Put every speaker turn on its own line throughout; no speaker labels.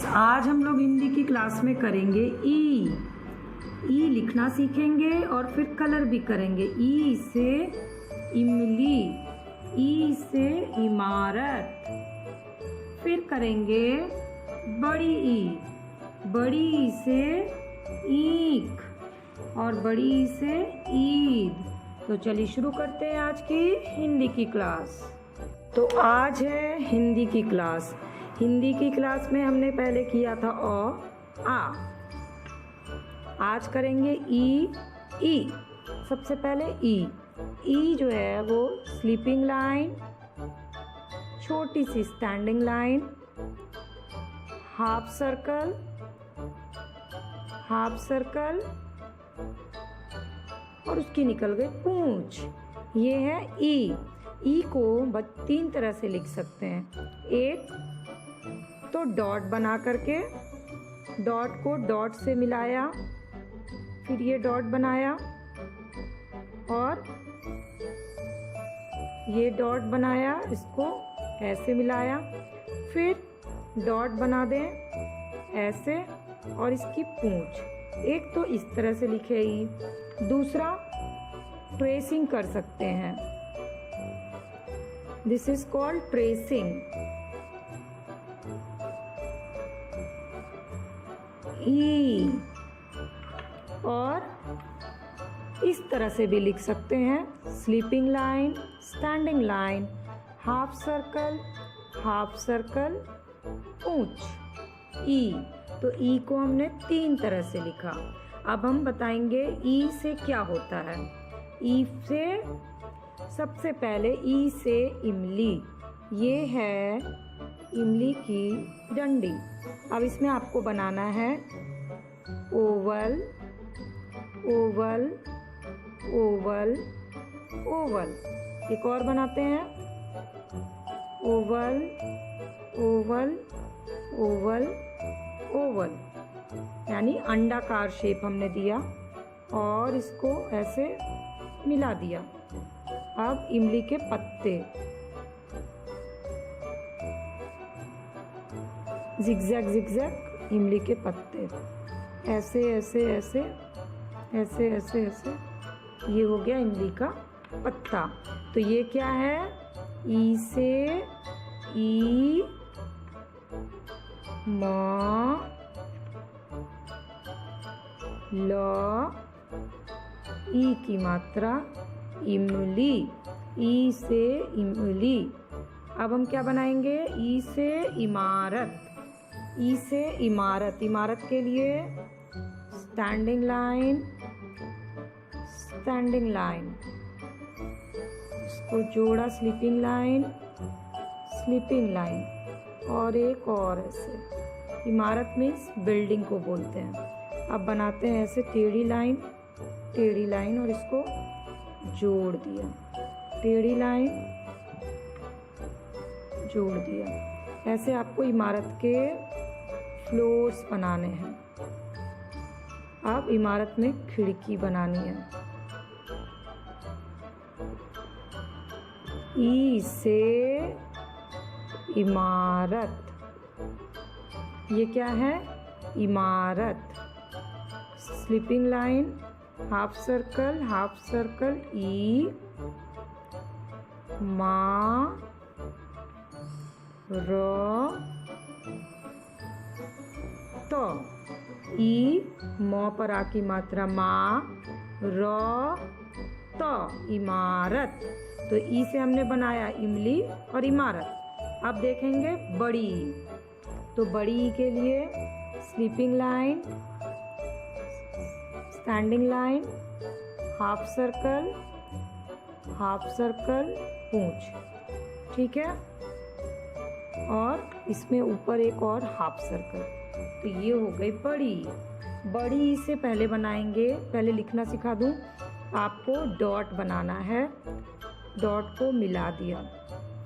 आज हम लोग हिंदी की क्लास में करेंगे ई लिखना सीखेंगे और फिर कलर भी करेंगे। ई से इमली, ई से इमारत। फिर करेंगे बड़ी ई से ईख और बड़ी ई से ईद। तो चलिए शुरू करते हैं आज की हिंदी की क्लास। तो आज है हिंदी की क्लास। हिंदी की क्लास में हमने पहले किया था आ। आज करेंगे ई। सबसे पहले ई जो है वो स्लीपिंग लाइन, छोटी सी स्टैंडिंग लाइन, हाफ सर्कल और उसकी निकल गई पूंछ। ये है ई को 3 तरह से लिख सकते हैं। एक तो डॉट बना करके, डॉट को डॉट से मिलाया, फिर ये डॉट बनाया और ये डॉट बनाया, इसको ऐसे मिलाया, फिर डॉट बना दें ऐसे और इसकी पूंछ। एक तो इस तरह से लिखे ई। दूसरा ट्रेसिंग कर सकते हैं, दिस इज कॉल्ड ट्रेसिंग। ई और इस तरह से भी लिख सकते हैं, sleeping line, standing line, half circle, पूंछ। ई तो ई को हमने 3 तरह से लिखा। अब हम बताएंगे ई से क्या होता है। ई से सबसे पहले ई से इमली, ये है इमली की डंडी। अब इसमें आपको बनाना है ओवल, ओवल, ओवल, ओवल। एक और बनाते हैं ओवल, ओवल, ओवल, ओवल, यानी अंडाकार शेप हमने दिया और इसको ऐसे मिला दिया। अब इमली के पत्ते, जिगजैग इमली के पत्ते, ऐसे ऐसे ऐसे ऐसे ऐसे ऐसे, ये हो गया इमली का पत्ता। तो ये क्या है? ई से ई, म, ल, ई की मात्रा इमली, ई से इमली। अब हम क्या बनाएंगे? ई से इमारत, ई से इमारत। इमारत के लिए स्टैंडिंग लाइन, स्टैंडिंग लाइन, इसको जोड़ा स्लीपिंग लाइन, स्लीपिंग लाइन और एक और ऐसे। इमारत मीन्स बिल्डिंग को बोलते हैं। अब बनाते हैं ऐसे टेढ़ी लाइन और इसको जोड़ दिया, टेढ़ी लाइन जोड़ दिया। ऐसे आपको इमारत के फ्लोर्स बनाने हैं। अब इमारत में खिड़की बनानी है। ई से इमारत, ये क्या है? इमारत। स्लीपिंग लाइन, हाफ सर्कल, ई, मा, र, त। ई म पर आ की मात्रा मा, र, त, इमारत। तो ई से हमने बनाया इमली और इमारत। अब देखेंगे बड़ी ई। तो बड़ी ई के लिए sleeping line, standing line, half circle, पूंछ। ठीक है। और इसमें ऊपर एक और हाफ सर्कल। तो ये हो गई बड़ी से पहले बनाएंगे। पहले लिखना सिखा दूं आपको। डॉट बनाना है, डॉट को मिला दिया,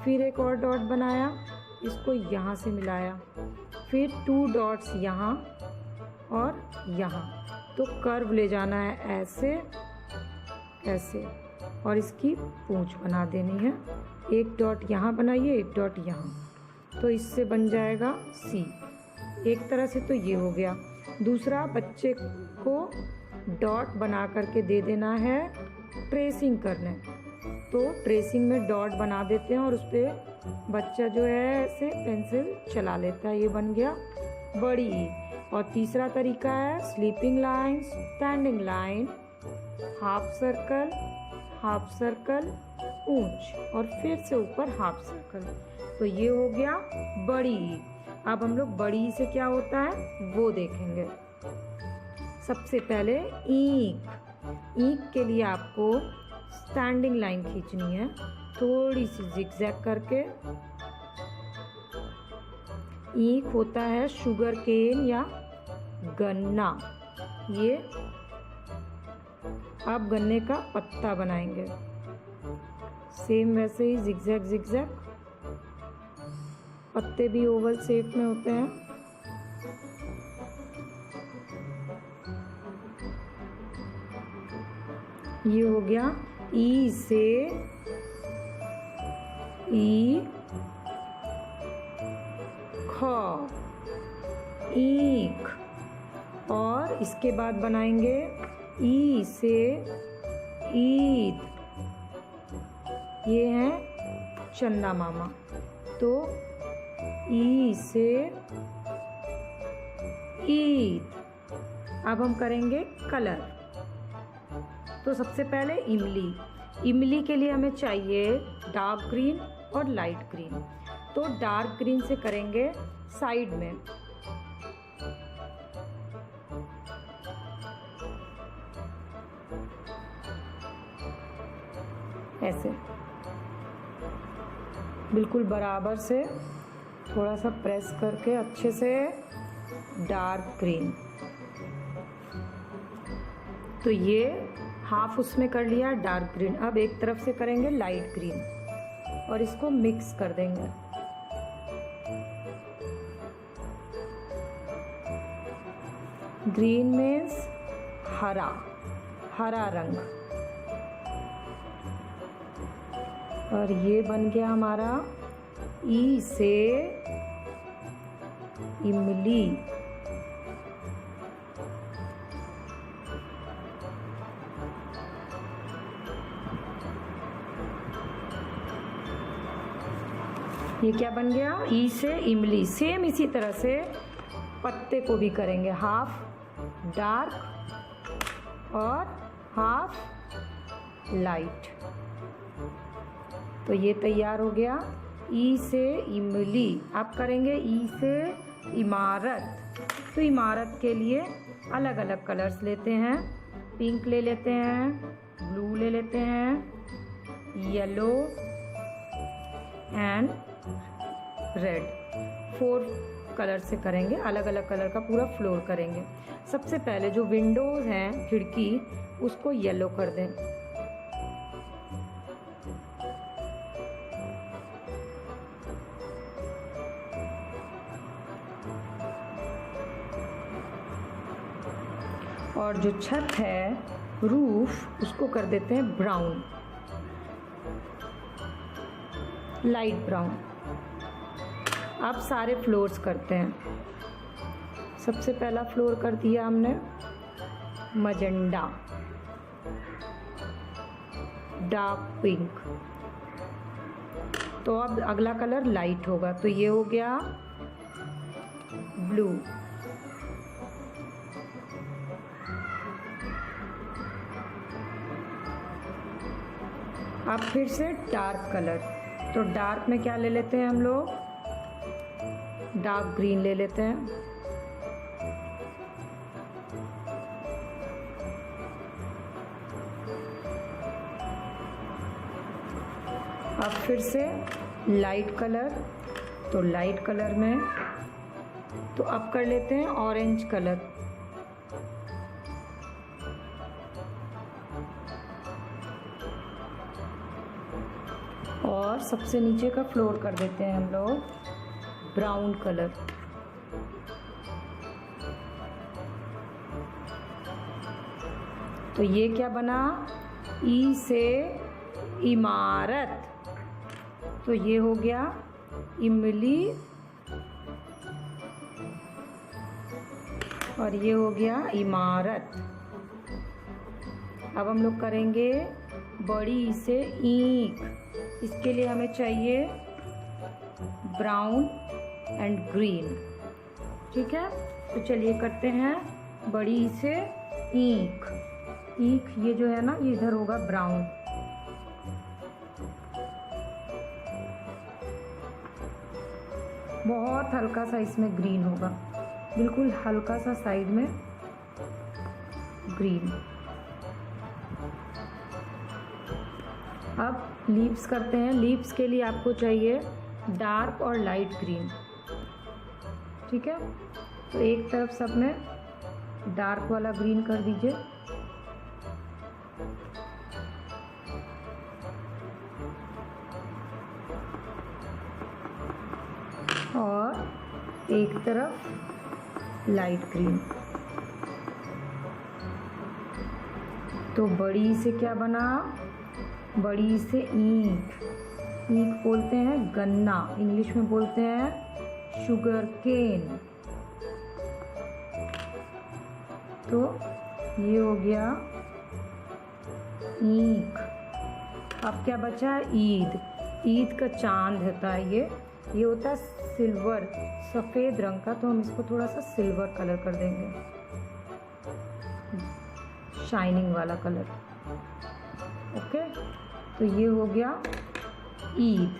फिर एक और डॉट बनाया, इसको यहाँ से मिलाया, फिर 2 डॉट्स यहाँ और यहाँ। तो कर्व ले जाना है ऐसे ऐसे और इसकी पूंछ बना देनी है। एक डॉट यहाँ बनाइए, एक डॉट यहाँ। तो इससे बन जाएगा सी। एक तरह से तो ये हो गया। दूसरा, बच्चे को डॉट बना करके दे देना है ट्रेसिंग करने। तो ट्रेसिंग में डॉट बना देते हैं और उस पर बच्चा जो है ऐसे पेंसिल चला लेता है। ये बन गया बड़ी ई। और तीसरा तरीका है sleeping line, standing line, half circle, पूंछ और फिर से ऊपर हाफ सर्कल। तो ये हो गया बड़ी ई। अब हम लोग बड़ी ई से क्या होता है वो देखेंगे। सबसे पहले ईंक के लिए आपको स्टैंडिंग लाइन खींचनी है, थोड़ी सी जिगजैग करके। ईंक होता है शुगर केन या गन्ना। ये आप गन्ने का पत्ता बनाएंगे, सेम वैसे ही जिगजैग। पत्ते भी ओवल शेप में होते हैं। ये हो गया ई से ख, ईख। और इसके बाद बनाएंगे ई से ईद। ये है चंदा मामा। तो ई से ईद। अब हम करेंगे कलर। तो सबसे पहले इमली के लिए हमें चाहिए डार्क ग्रीन और लाइट ग्रीन। तो डार्क ग्रीन से करेंगे साइड में। ऐसे बिल्कुल बराबर से थोड़ा सा प्रेस करके अच्छे से डार्क ग्रीन। तो ये हाफ उसमें कर लिया डार्क ग्रीन। अब एक तरफ से करेंगे लाइट ग्रीन और इसको मिक्स कर देंगे। ग्रीन मीन्स हरा रंग। और ये बन गया हमारा ई से इमली। ये क्या बन गया ई से इमली। सेम इसी तरह से पत्ते को भी करेंगे, हाफ डार्क और हाफ लाइट। तो ये तैयार हो गया ई से इमली। अब करेंगे ई से इमारत। तो इमारत के लिए अलग अलग कलर्स लेते हैं। पिंक ले लेते हैं, ब्लू ले लेते हैं, येलो एंड रेड। 4 कलर से करेंगे, अलग अलग कलर का पूरा फ्लोर करेंगे। सबसे पहले जो विंडोज हैं, खिड़की, उसको येलो कर दें। और जो छत है, रूफ, उसको कर देते हैं ब्राउन, लाइट ब्राउन। अब सारे फ्लोर्स करते हैं। सबसे पहला फ्लोर कर दिया हमने मजेंडा, डार्क पिंक। तो अब अगला कलर लाइट होगा। तो ये हो गया ब्लू। अब फिर से डार्क कलर। तो डार्क में क्या ले लेते हैं हम लोग, डार्क ग्रीन ले लेते हैं। अब फिर से लाइट कलर। तो लाइट कलर में तो अब कर लेते हैं ऑरेंज कलर। और सबसे नीचे का फ्लोर कर देते हैं हम लोग ब्राउन कलर। तो ये क्या बना, ई से इमारत। तो ये हो गया इमली और ये हो गया इमारत। अब हम लोग करेंगे बड़ी ई से ईंख। इसके लिए हमें चाहिए ब्राउन एंड ग्रीन। ठीक है, तो चलिए करते हैं बड़ी ई से ईंख। ईंख ये जो है ना, ये इधर होगा ब्राउन। बहुत हल्का सा इसमें ग्रीन होगा, बिल्कुल हल्का सा साइड में ग्रीन। अब लीव्स करते हैं। लीव्स के लिए आपको चाहिए डार्क और लाइट ग्रीन। ठीक है, तो एक तरफ सब में डार्क वाला ग्रीन कर दीजिए। और एक तरफ लाइट ग्रीन। तो बड़ी से क्या बना? बड़ी से ईंख। ईंख बोलते हैं गन्ना, इंग्लिश में बोलते हैं शुगर केन। तो ये हो गया ईंख। अब क्या बचा है? ईद। ईद का चांद होता है ये होता है सिल्वर, सफ़ेद रंग का। तो हम इसको थोड़ा सा सिल्वर कलर कर देंगे, शाइनिंग वाला कलर। ओके, तो ये हो गया ईद।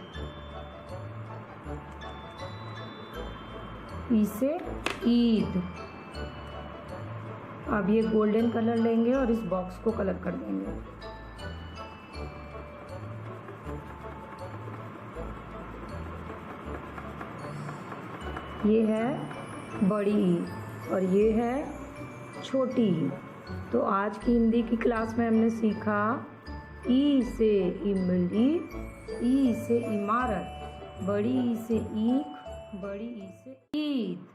ई से ईद। अब ये गोल्डन कलर लेंगे और इस बॉक्स को कलर कर देंगे। ये है बड़ी ई और ये है छोटी ई। तो आज की हिंदी की क्लास में हमने सीखा ई से इमली, ई से इमारत, बड़ी ई से ईंख, बड़ी ई से ईद।